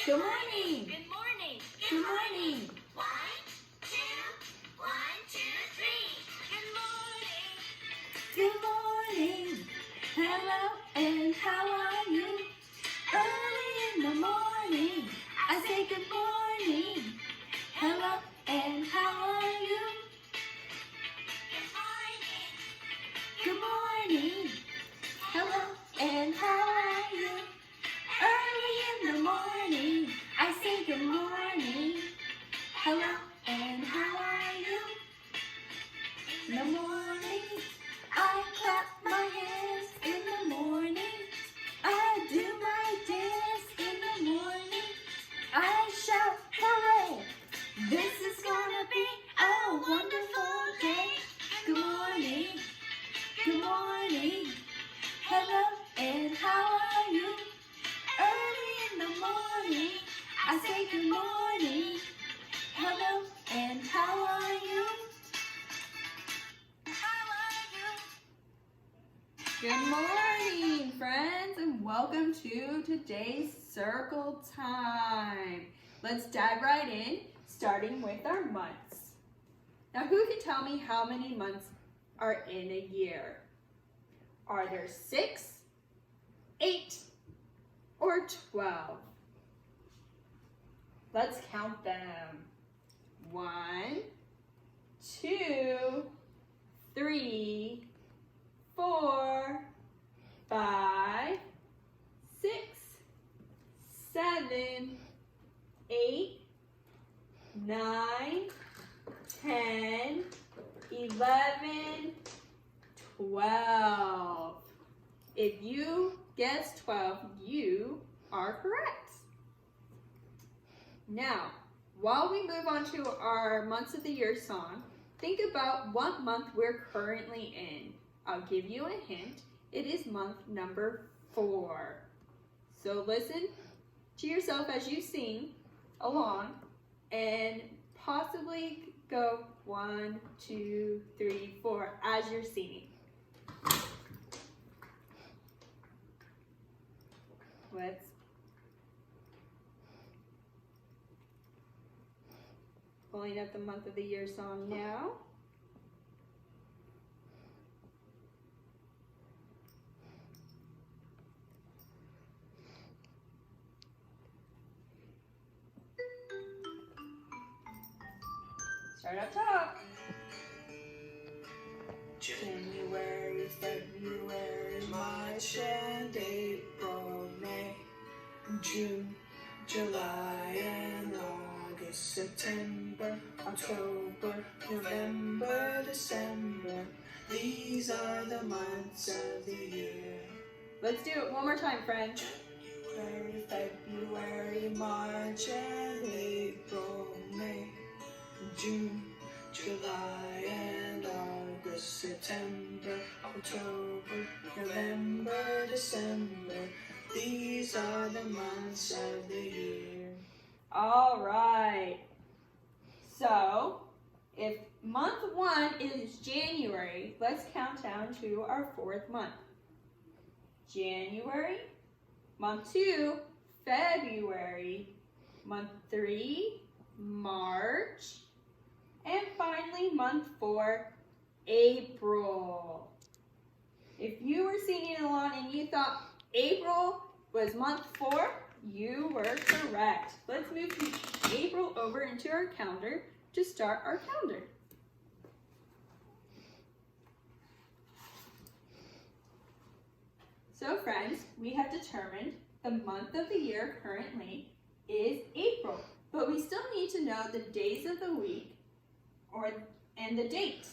Good morning. Good morning. Good morning. 1, 2, 1, 2, 3. Good morning. Good morning. Hello and how are you? Early in the morning, I say good morning. Hello and how are you? Good morning. Good morning. Hello and how are you? Early in the morning, I say good morning. Hello and how are you? In the morning, I clap my hands. In the morning, I do my dance. In the morning, I shout hooray. This is gonna be a wonderful day. Good morning. Good morning. Hello and how are you? Early in the morning, I say good morning. Hello and how are you? Good morning, friends, and welcome to today's circle time. Let's dive right in, starting with our months. Now, who can tell me how many months are in a year? Are there 6, 8, or 12? Let's count them. 1, 2, 3, 4, 5, 6, 7, 8, 9, 10, 11, 12. If you guessed 12, you are correct. Now, while we move on to our months of the year song, think about what month we're currently in. I'll give you a hint. It is month number 4. So listen to yourself as you sing along and possibly go 1, 2, 3, 4 as you're singing. Let's pulling up the month of the year song now. Start up top. January, February, March, and April, May, June, July, and August, September, October, November, December. These are the months of the year. Let's do it one more time, friends. January, February, March, and April, May, June, July, and August, September, October, November, December. These are the months of the year. All right. So, if month 1 is January, let's count down to our 4th month. January, month 2, February, month 3, March, and finally month 4, April. If you were singing along and you thought April was month 4, you were correct. Let's move April over into our calendar to start our calendar. So friends, we have determined the month of the year currently is April, but we still need to know the days of the week and the date.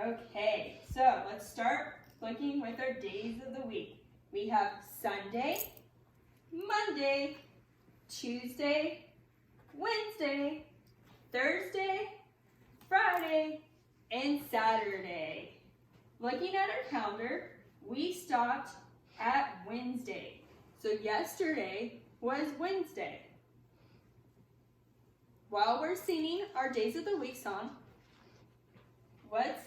Okay, so let's start looking with our days of the week. We have Sunday, Monday, Tuesday, Wednesday, Thursday, Friday, and Saturday. Looking at our calendar, we stopped at Wednesday. So yesterday was Wednesday. While we're singing our Days of the Week song, let's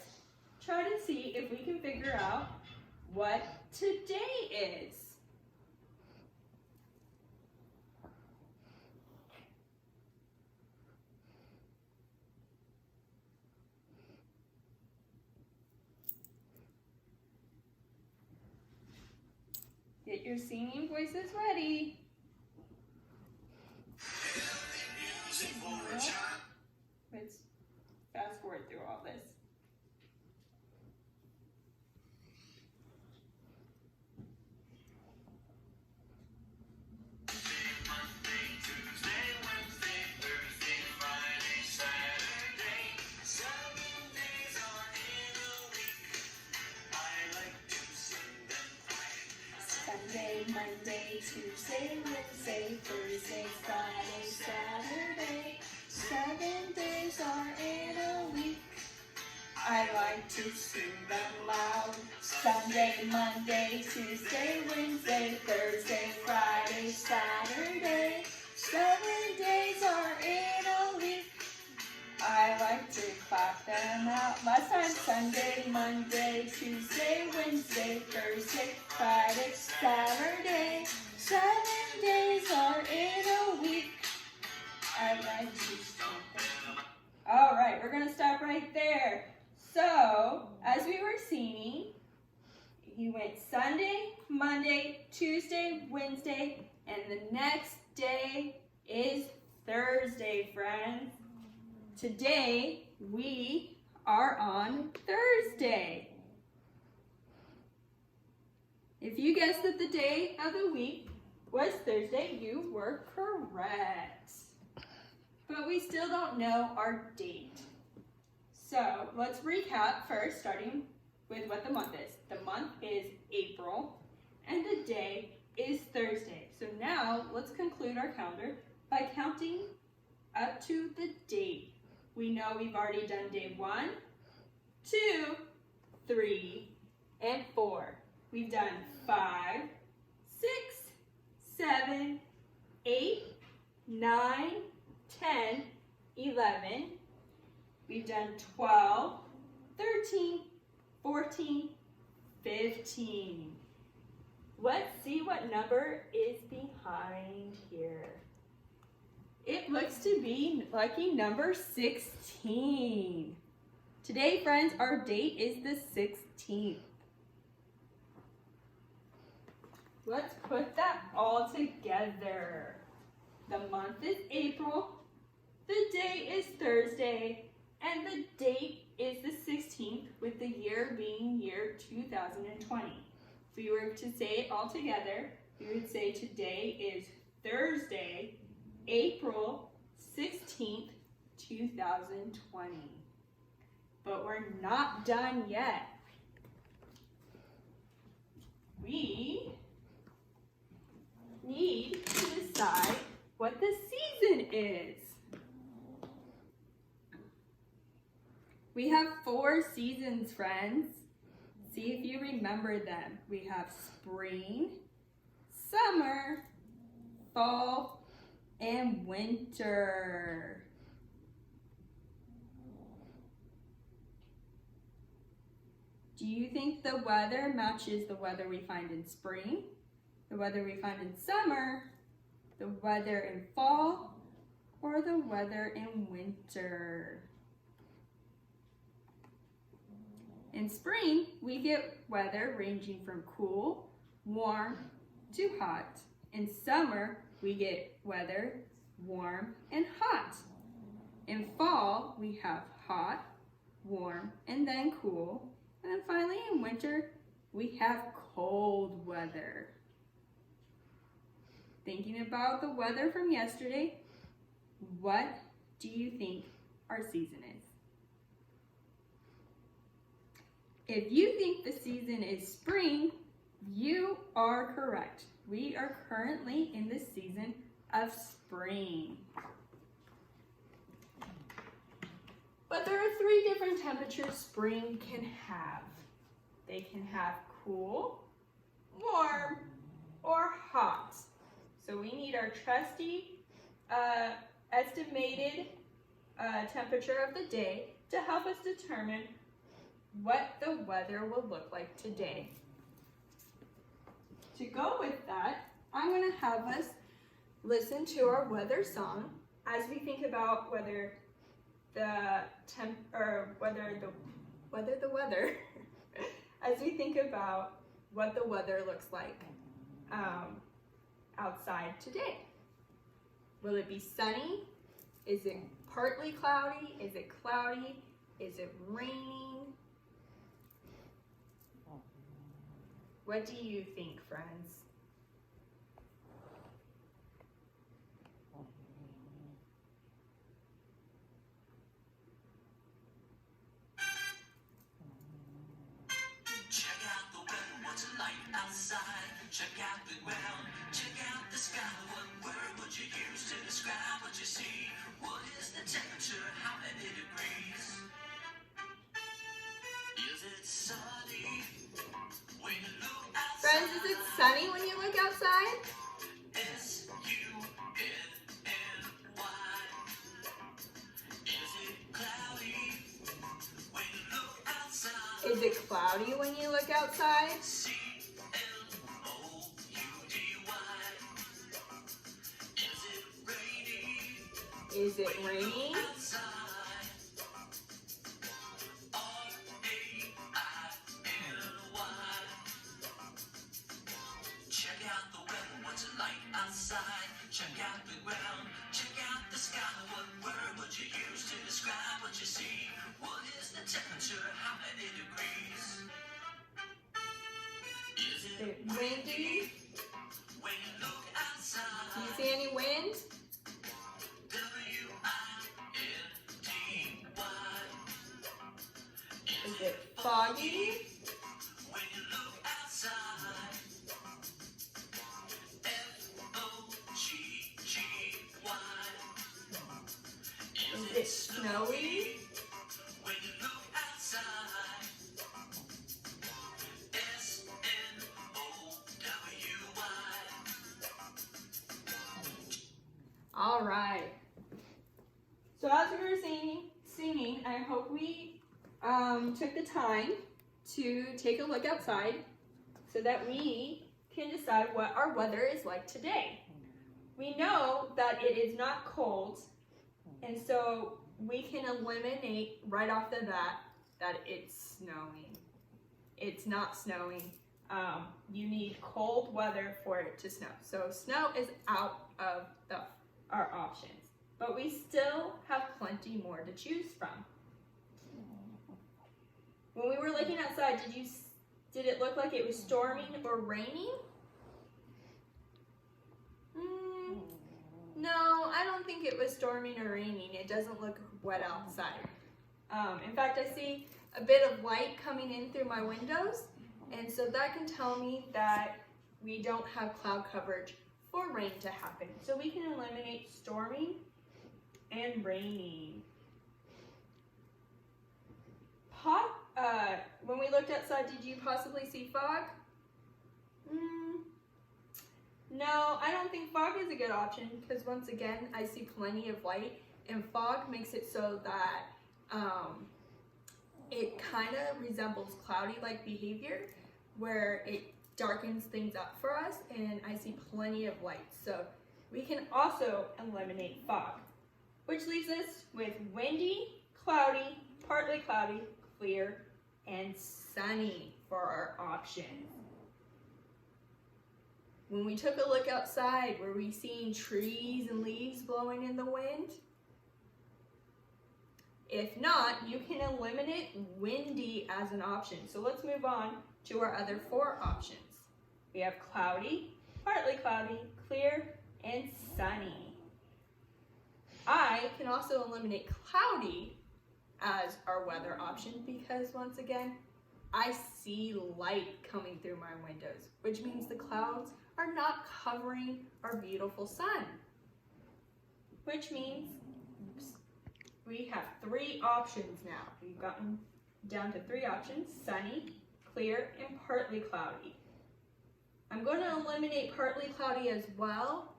try to see if we can figure out what today is. your singing voices ready. Let's fast forward through all this. Sunday, Monday, Tuesday, Wednesday, Thursday, Friday, Saturday. 7 days are in a week. I like to sing them loud. Sunday, Monday, Tuesday, Wednesday, Thursday, Friday, Saturday. 7 days are in a week. I like to clap them out. Last time, Sunday, Monday, Tuesday, Wednesday, Thursday, Friday, Saturday. 7 days are in a week. I like to sing them. All right, we're gonna stop right there. So, as we were singing, he went Sunday, Monday, Tuesday, Wednesday, and the next day is Thursday, friends. Today, we are on Thursday. If you guessed that the day of the week was Thursday, you were correct. But we still don't know our date. So let's recap first, starting with what the month is. The month is April, and the day is Thursday. So now let's conclude our calendar by counting up to the date. We know we've already done day 1, 2, 3, and 4. We've done 5, 6, 7, 8, 9, 10, 11. We've done 12, 13, 14, 15. Let's see what number is behind here. It looks to be lucky number 16. Today, friends, our date is the 16th. Let's put that all together. The month is April, the day is Thursday, and the date is the 16th, with the year being year 2020. If we were to say it all together, we would say today is Thursday, April 16th, 2020. But we're not done yet. We need to decide what the season is. We have 4 seasons, friends. See if you remember them. We have spring, summer, fall, and winter. Do you think the weather matches the weather we find in spring, the weather we find in summer, the weather in fall, or the weather in winter? In spring, we get weather ranging from cool, warm, to hot. In summer, we get weather warm and hot. In fall, we have hot, warm, and then cool. And then finally in winter, we have cold weather. Thinking about the weather from yesterday, what do you think our season is? If you think the season is spring, you are correct. We are currently in the season of spring. But there are 3 different temperatures spring can have. They can have cool, warm, or hot. So we need our trusty estimated temperature of the day to help us determine what the weather will look like today. To go with that, I'm going to have us listen to our weather song as we think about whether the weather as we think about what the weather looks like. outside today? Will it be sunny? Is it partly cloudy? Is it cloudy? Is it raining? What do you think, friends? Check out the weather, what's it like outside? Check out the ground, check out the sky. What word would you use to describe what you see? What is the temperature? How many degrees? Is it sunny when you look outside? Friends, is it sunny when you look outside? S-U-N-N-Y. Is it cloudy when you look outside? Is it cloudy when you look outside? C-L-O-U-D-Y. Is it rainy? Is it raining? Outside. R-A-I-N-Y. Check out the weather, what's it like outside? Check out the ground, check out the sky. What word would you use to describe what you see? What is the temperature? How many degrees? Is Is it it windy? when you look Do outside? you see any wind? W-I-N-D-Y. Is it foggy? When you look outside? F-O-G-G-Y. Is it snowy? When you look outside? S-N-O-W-Y. All right. So as we were singing, I hope we took the time to take a look outside so that we can decide what our weather is like today. We know that it is not cold, and so we can eliminate right off the bat that it's snowing. It's not snowing. You need cold weather for it to snow. So snow is out of our options. But we still have plenty more to choose from. When we were looking outside, did it look like it was storming or raining? No, I don't think it was storming or raining. It doesn't look wet outside. In fact, I see a bit of light coming in through my windows, and so that can tell me that we don't have cloud coverage for rain to happen. So we can eliminate storming and raining. When we looked outside, did you possibly see fog? No, I don't think fog is a good option because once again, I see plenty of light, and fog makes it so that it kind of resembles cloudy-like behavior where it darkens things up for us, and I see plenty of light. So we can also eliminate fog, which leaves us with windy, cloudy, partly cloudy, clear, and sunny for our options. When we took a look outside, were we seeing trees and leaves blowing in the wind? If not, you can eliminate windy as an option. So let's move on to our other four options. We have cloudy, partly cloudy, clear, and sunny. I can also eliminate cloudy as our weather option because once again, I see light coming through my windows, which means the clouds are not covering our beautiful sun. Which means we have three options now. We've gotten down to three options: sunny, clear, and partly cloudy. I'm going to eliminate partly cloudy as well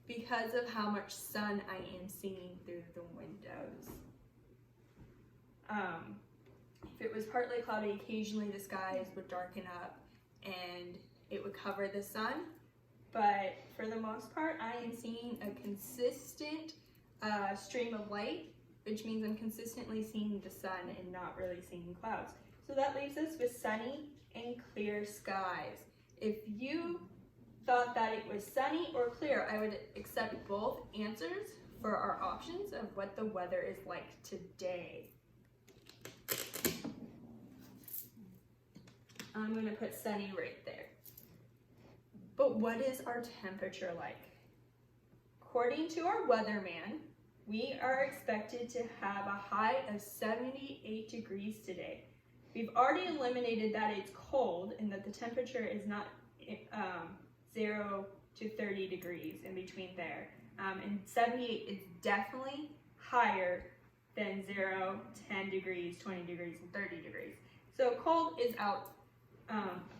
because of how much sun I am seeing through the windows. If it was partly cloudy, occasionally the skies would darken up and it would cover the sun. But for the most part, I am seeing a consistent stream of light, which means I'm consistently seeing the sun and not really seeing clouds. So that leaves us with sunny and clear skies. If you thought that it was sunny or clear, I would accept both answers for our options of what the weather is like today. I'm going to put sunny right there. But what is our temperature like? According to our weatherman, we are expected to have a high of 78 degrees today. We've already eliminated that it's cold and that the temperature is not 0 to 30 degrees in between there. And 78 is definitely higher than 0, 10 degrees, 20 degrees, and 30 degrees. So cold is out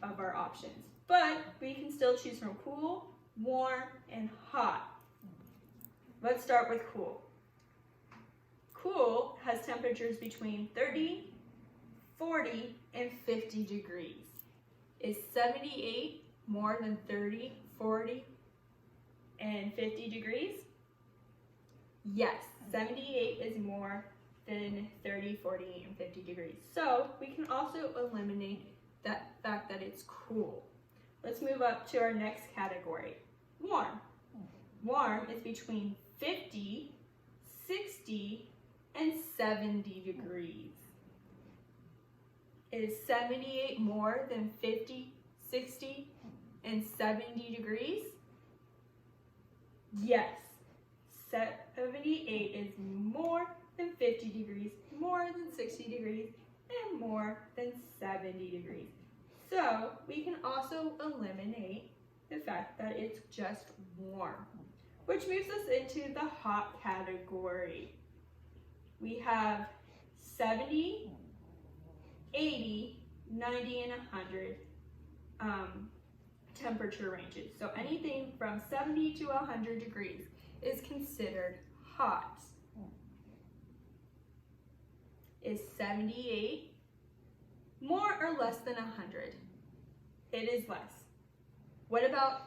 of our options. But we can still choose from cool, warm, and hot. Let's start with cool. Cool has temperatures between 30, 40, and 50 degrees. Is 78 more than 30, 40, and 50 degrees? Yes, 78 is more than 30, 40, and 50 degrees. So we can also eliminate that fact that it's cool. Let's move up to our next category, warm. Warm is between 50, 60, and 70 degrees. Is 78 more than 50, 60, and 70 degrees? Yes, 78 is more than 50 degrees, more than 60 degrees, and more than 70 degrees. So we can also eliminate the fact that it's just warm, which moves us into the hot category. We have 70, 80, 90, and 100 temperature ranges. So anything from 70 to 100 degrees is considered hot. Is 78 more or less than 100? It is less. What about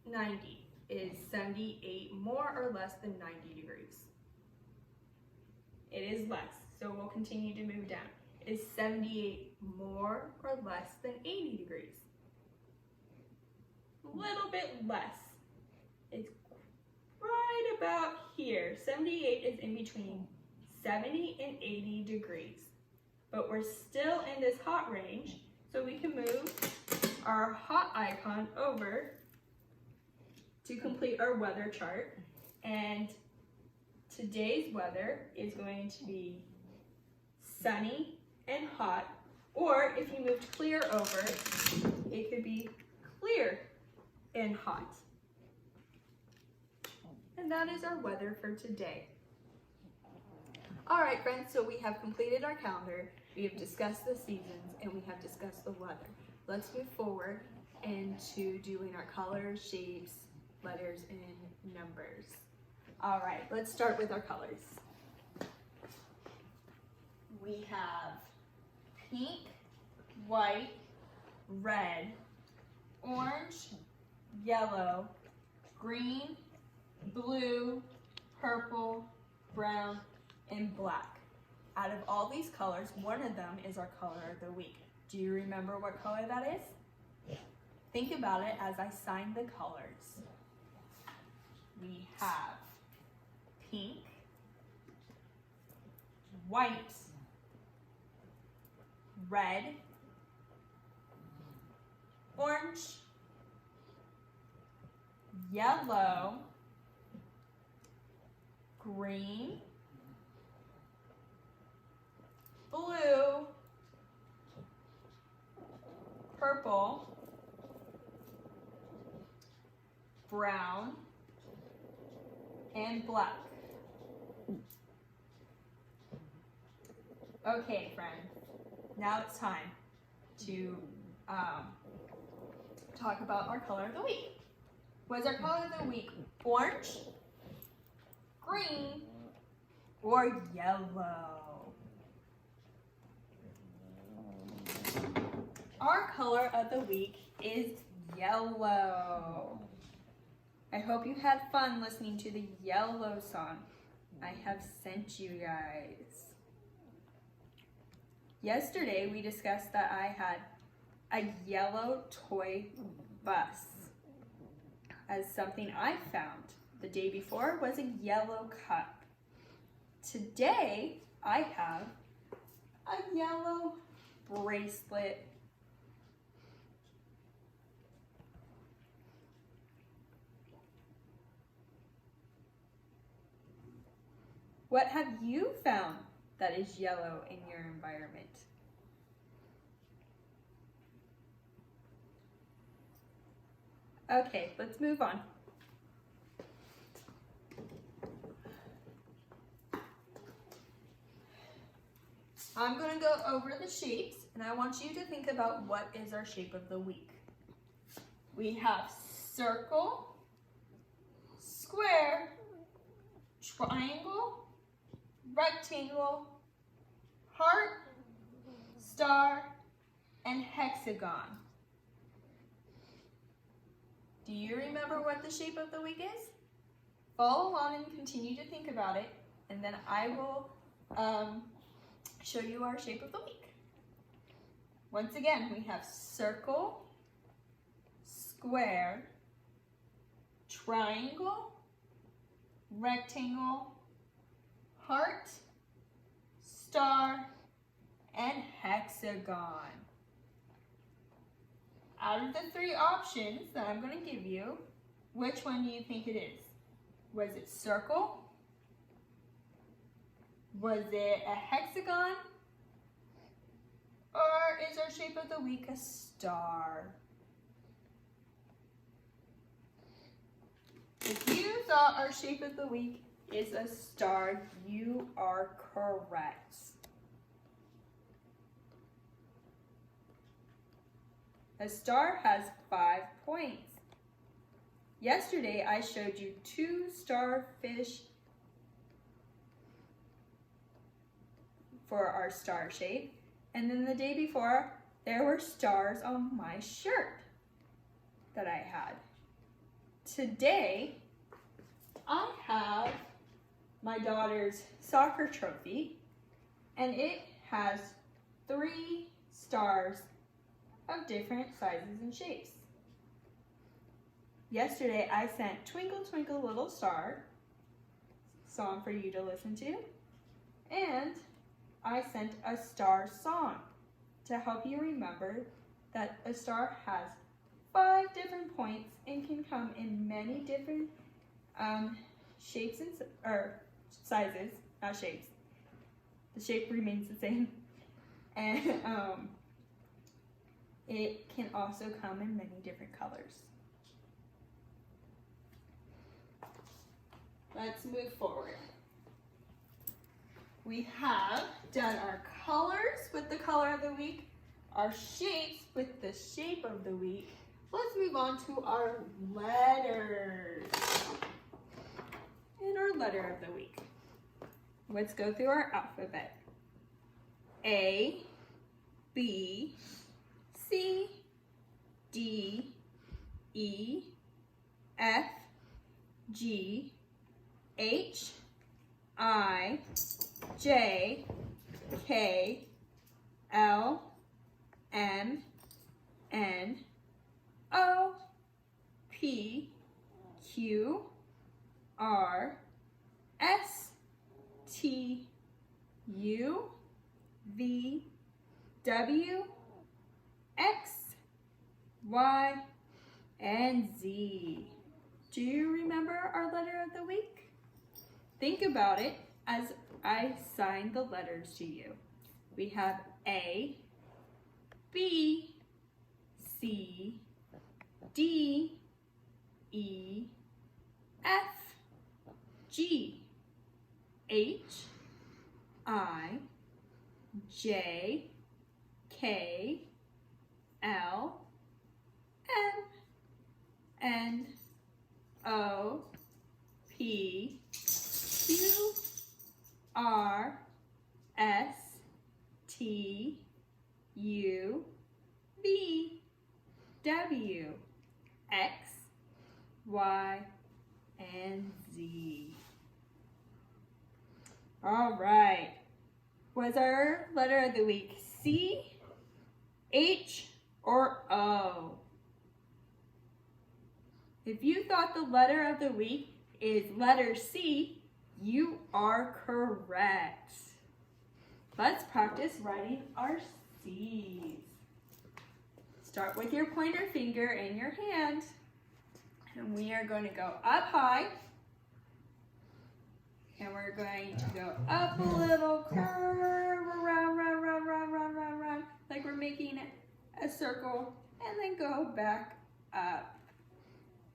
90? Is 78 more or less than 90 degrees? It is less, so we'll continue to move down. Is 78 more or less than 80 degrees? A little bit less. It's right about here. 78 is in between 70 and 80 degrees. But we're still in this hot range, so we can move our hot icon over to complete our weather chart. And today's weather is going to be sunny and hot, or if you moved clear over, it could be clear and hot. And that is our weather for today. All right, friends, so we have completed our calendar, we have discussed the seasons, and we have discussed the weather. Let's move forward into doing our colors, shapes, letters, and numbers. All right, let's start with our colors. We have pink, white, red, orange, yellow, green, blue, purple, brown, and black. Out of all these colors, one of them is our color of the week. Do you remember what color that is? Think about it as I sign the colors. We have pink, white, red, orange, yellow, green, blue, purple, brown, and black. Okay, friends, now it's time to talk about our color of the week. Was our color of the week orange, green, or yellow? Our color of the week is yellow. I hope you had fun listening to the yellow song I have sent you guys. Yesterday we discussed that I had a yellow toy bus. as something I found. The day before was a yellow cup. Today, I have a yellow bracelet. What have you found that is yellow in your environment? Okay, let's move on. I'm going to go over the shapes, and I want you to think about what is our shape of the week. We have circle, square, triangle, rectangle, heart, star, and hexagon. Do you remember what the shape of the week is? Follow along and continue to think about it, and then I will show you our shape of the week. Once again, we have circle, square, triangle, rectangle, heart, star, and hexagon. Out of the three options that I'm going to give you, which one do you think it is? Was it circle? Was it a hexagon? Or is our shape of the week a star? If you thought our shape of the week is a star, you are correct. A star has 5 points. Yesterday, I showed you 2 starfish for our star shape. And then the day before, there were stars on my shirt that I had. Today, I have my daughter's soccer trophy, and it has 3 stars of different sizes and shapes. Yesterday, I sent Twinkle Twinkle Little Star song for you to listen to, and I sent a star song to help you remember that a star has 5 different points and can come in many different shapes or sizes, not shapes. The shape remains the same. And it can also come in many different colors. Let's move forward. We have done our colors with the color of the week, our shapes with the shape of the week. Let's move on to our letters and our letter of the week. Let's go through our alphabet. A, B, C, D, E, F, G, H, I, J, K, L, M, N, O, P, Q, R, S, T, U, V, W, X, Y, and Z. Do you remember our letter of the week? Think about it as I sign the letters to you. We have A, B, C, D, E, F, G, H, I, J, K, L, M, N, O, P, Q, R, S, T, U, V, W, X, Y, and Z. All right. Was our letter of the week C, H, or O? If you thought the letter of the week is letter C, you are correct. Let's practice writing our C's. Start with your pointer finger in your hand. And we are going to go up high. And we're going to go up a little, curve, around, round, like we're making a circle, and then go back up.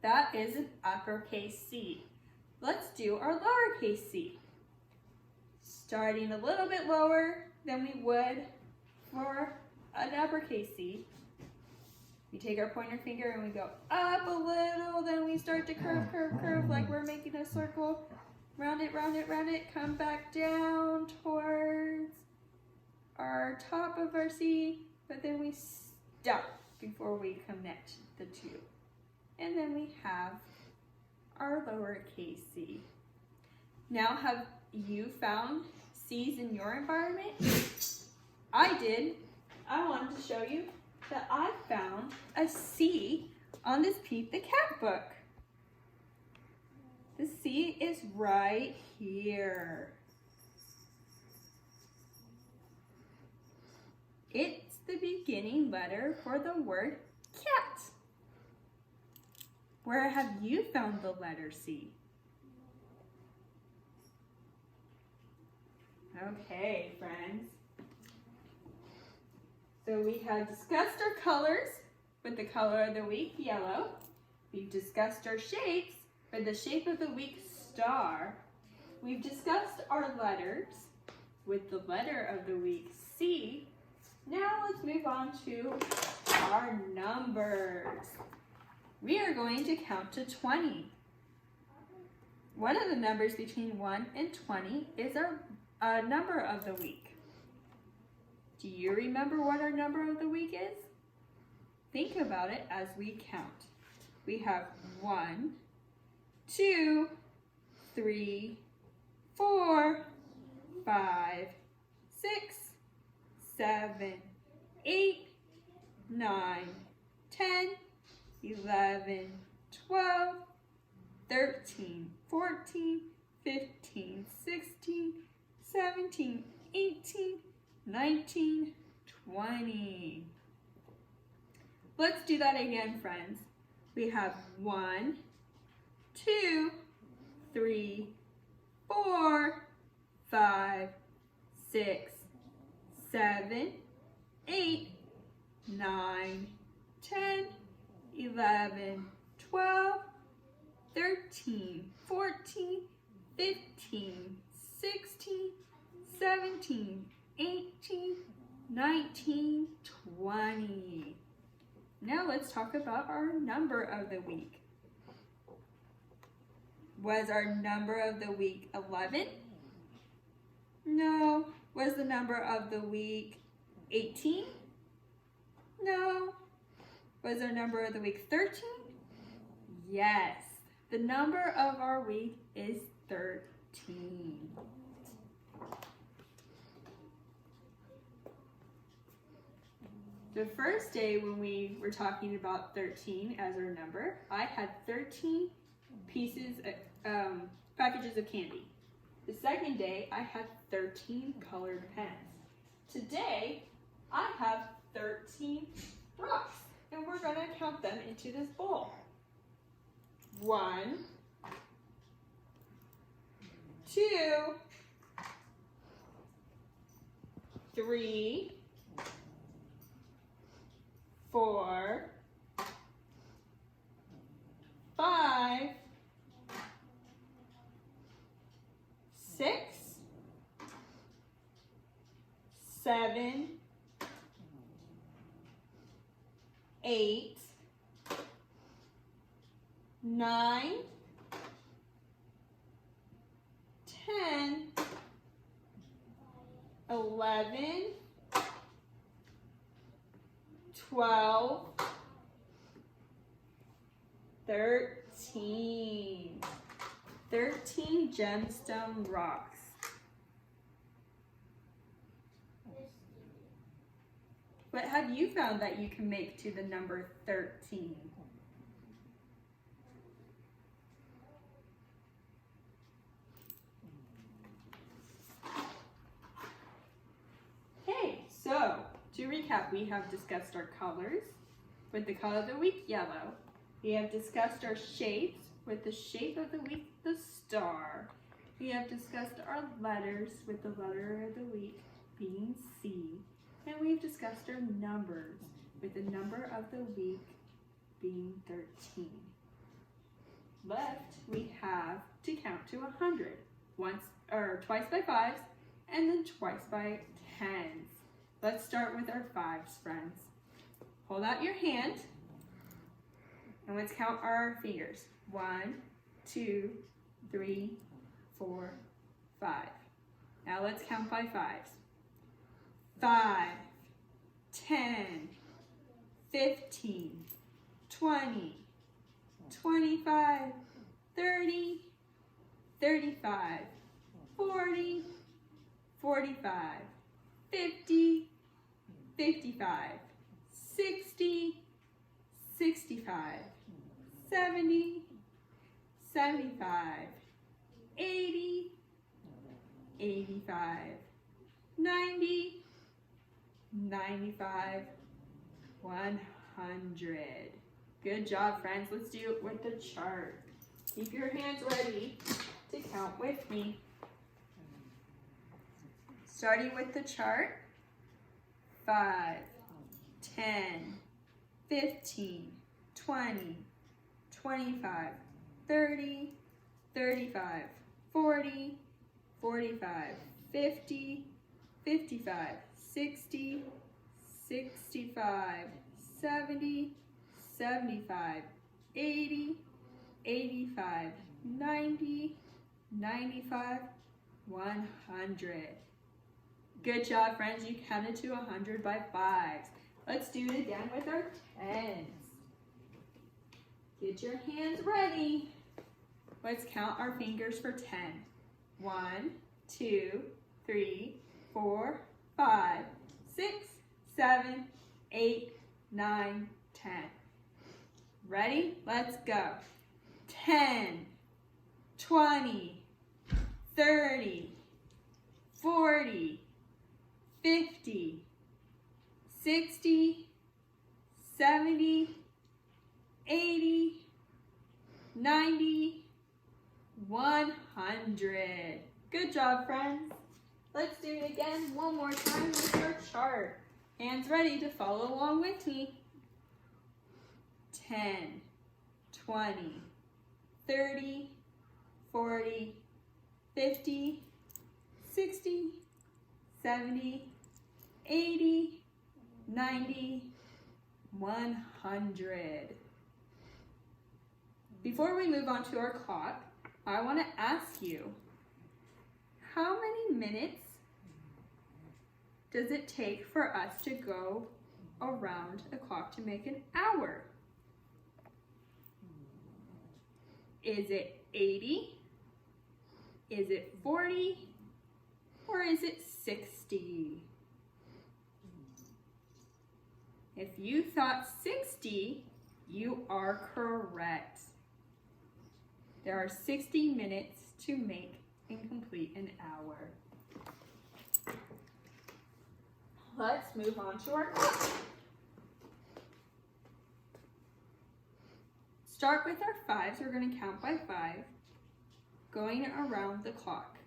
That is an uppercase C. Let's do our lowercase c. Starting a little bit lower than we would for an uppercase C. We take our pointer finger and we go up a little, then we start to curve like we're making a circle. Round it, come back down towards our top of our C, but then we stop before we connect the two. And then we have our lowercase c. Now, have you found C's in your environment? I did. I wanted to show you that I found a C on this Pete the Cat book. The C is right here. It's the beginning letter for the word cat. Where have you found the letter C? Okay, friends. So we have discussed our colors with the color of the week, yellow. We've discussed our shapes with the shape of the week, star. We've discussed our letters with the letter of the week, C. Now let's move on to our numbers. We are going to count to 20. One of the numbers between 1 and 20 is our number of the week. Do you remember what our number of the week is? Think about it as we count. We have 1, 2, 3, 4, 5, 6, 7, 8, 9, 10, 11, 12, 13, 14, 15, 16, 17, 18, 19, 20. Let's do that again, friends. We have 1, 2, 3, 4, 5, 6, 7, 8, 9, 10, 11, 12, 13, 14, 15, 16, 17, 18, 19, 20. Now let's talk about our number of the week. Was our number of the week 11? No. Was the number of the week 18? No. Was our number of the week 13? Yes. The number of our week is 13. The first day when we were talking about 13 as our number, I had 13 packages of candy. The second day, I had 13 colored pens. Today, I have 13 rocks, and we're going to count them into this bowl. 1, 2, 3, 4, 5, 6, 7, 8, 9, 10, 11, 12, 13. 13 gemstone rocks. What have you found that you can make to the number 13? To recap, we have discussed our colors with the color of the week, yellow. We have discussed our shapes with the shape of the week, the star. We have discussed our letters with the letter of the week being C. And we've discussed our numbers with the number of the week being 13. Left, we have to count to 100. Twice by 5s and then twice by 10s. Let's start with our 5s, friends. Hold out your hand and let's count our fingers. 1, 2, 3, 4, 5. Now let's count by 5s. 5, 10, 15, 20, 25, 30, 35, 40, 45, 50, 55, 60, 65, 70, 75, 80, 85, 90, 95, 100. Good job, friends. Let's do it with the chart. Keep your hands ready to count with me. Starting with the chart, 5, 10, 15, 20, 25, 30, 35, 40, 45, 50, 55, 60, 65, 70, 75, 80, 85, 90, 95, 100. Good job, friends. You counted to 100 by 5s. Let's do it again with our 10s. Get your hands ready. Let's count our fingers for 10. 1, 2, 3, 4, 5, 6, 7, 8, 9, 10. Ready? Let's go. 10, 20, 30, 40, 50, 60, 70, 80, 90, 100. Good job, friends. Let's do it again one more time with our chart. Hands ready to follow along with me. 10, 20, 30, 40, 50, 60, 70, 80, 90, 100. Before we move on to our clock, I want to ask you, how many minutes does it take for us to go around the clock to make an hour? Is it 80? Is it 40? Or is it 60? If you thought 60, you are correct. There are 60 minutes to make and complete an hour. Let's move on to our clock. Start with our 5s. We're going to count by 5, going around the clock.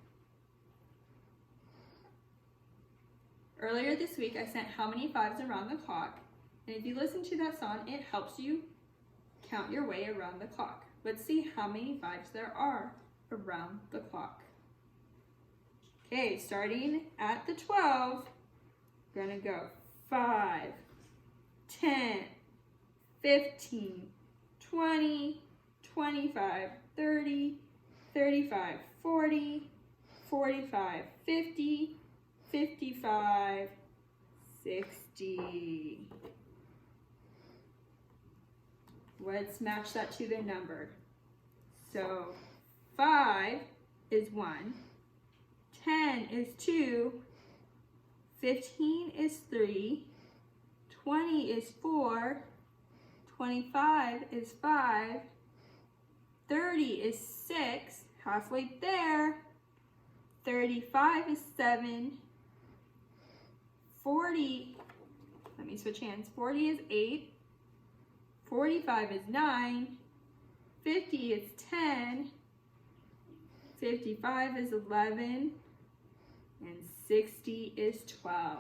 Earlier this week, I sent how many 5s around the clock, and if you listen to that song, it helps you count your way around the clock. Let's see how many 5s there are around the clock. Okay, starting at the 12, we're gonna go 5, 10, 15, 20, 25, 30, 35, 40, 45, 50, 55, 60. Let's match that to the number. So 5 is 1, 10 is 2, 15 is 3, 20 is 4, 25 is 5, 30 is 6, halfway there, 35 is 7, 40 Let me switch hands. 40 is 8. 45 is 9. 50 is 10. 55 is 11. And 60 is 12.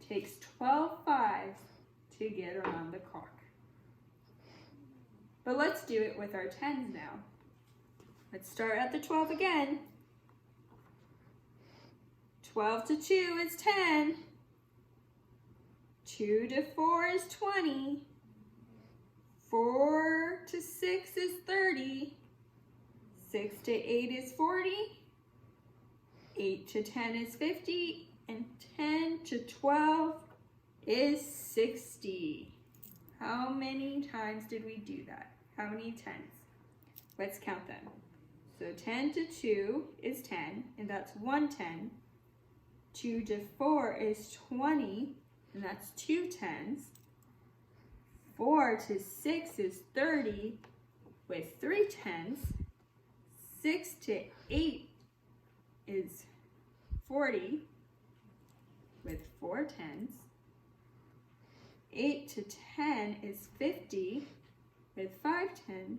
Takes 12 fives to get around the clock. But let's do it with our 10s now. Let's start at the 12 again. 12 to 2 is 10. 2 to 4 is 20. 4 to 6 is 30. 6 to 8 is 40. 8 to 10 is 50. And 10 to 12 is 60. How many times did we do that? How many 10s? Let's count them. So 10 to 2 is 10, and that's 1 10. 2 to 4 is 20, and that's 2 10s. 4 to 6 is 30 with 3 10s. 6 to 8 is 40 with 4 10s. 8 to 10 is 50 with 5 10s.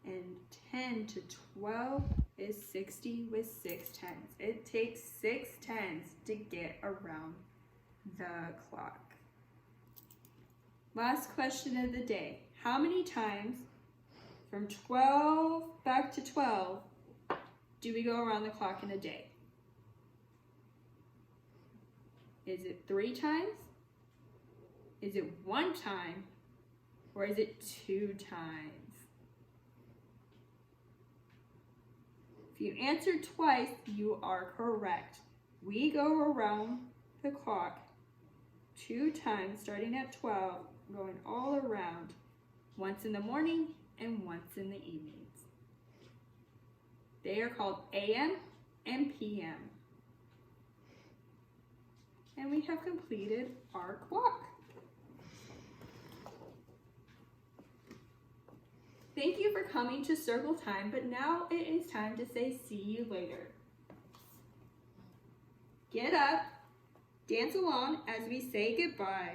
And 10 to 12 is 60 with 6 10s. It takes 6 10s to get around the clock. Last question of the day. How many times from 12 back to 12 do we go around the clock in a day? Is it 3 times? Is it 1 time? Or is it 2 times? If you answered twice, you are correct. We go around the clock 2 times, starting at 12, going all around, once in the morning and once in the evenings. They are called AM and PM. And we have completed our clock. Thank you for coming to Circle Time, but now it is time to say see you later. Get up, dance along as we say goodbye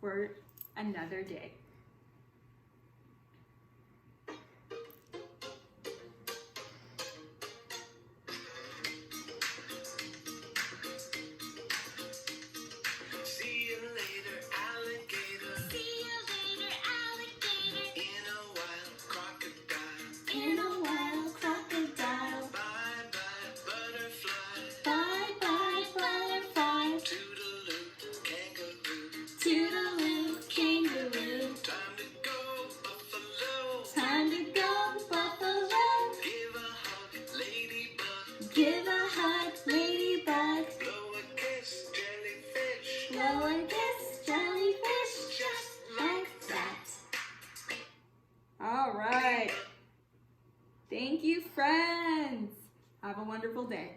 for another day. See you later, alligator. See you later, alligator. In a wild crocodile. In a wild crocodile. Bye bye, butterfly. Bye bye, butterfly. Toodaloo, kangaroo. Toodaloo, kangaroo. Time to go, buffalo. Time to go, buffalo. Give a hug, ladybug. Give a hug, ladybug. Blow a kiss, jellyfish. Blow a kiss, jellyfish. Just like that. All right. Thank you, friends. Have a wonderful day.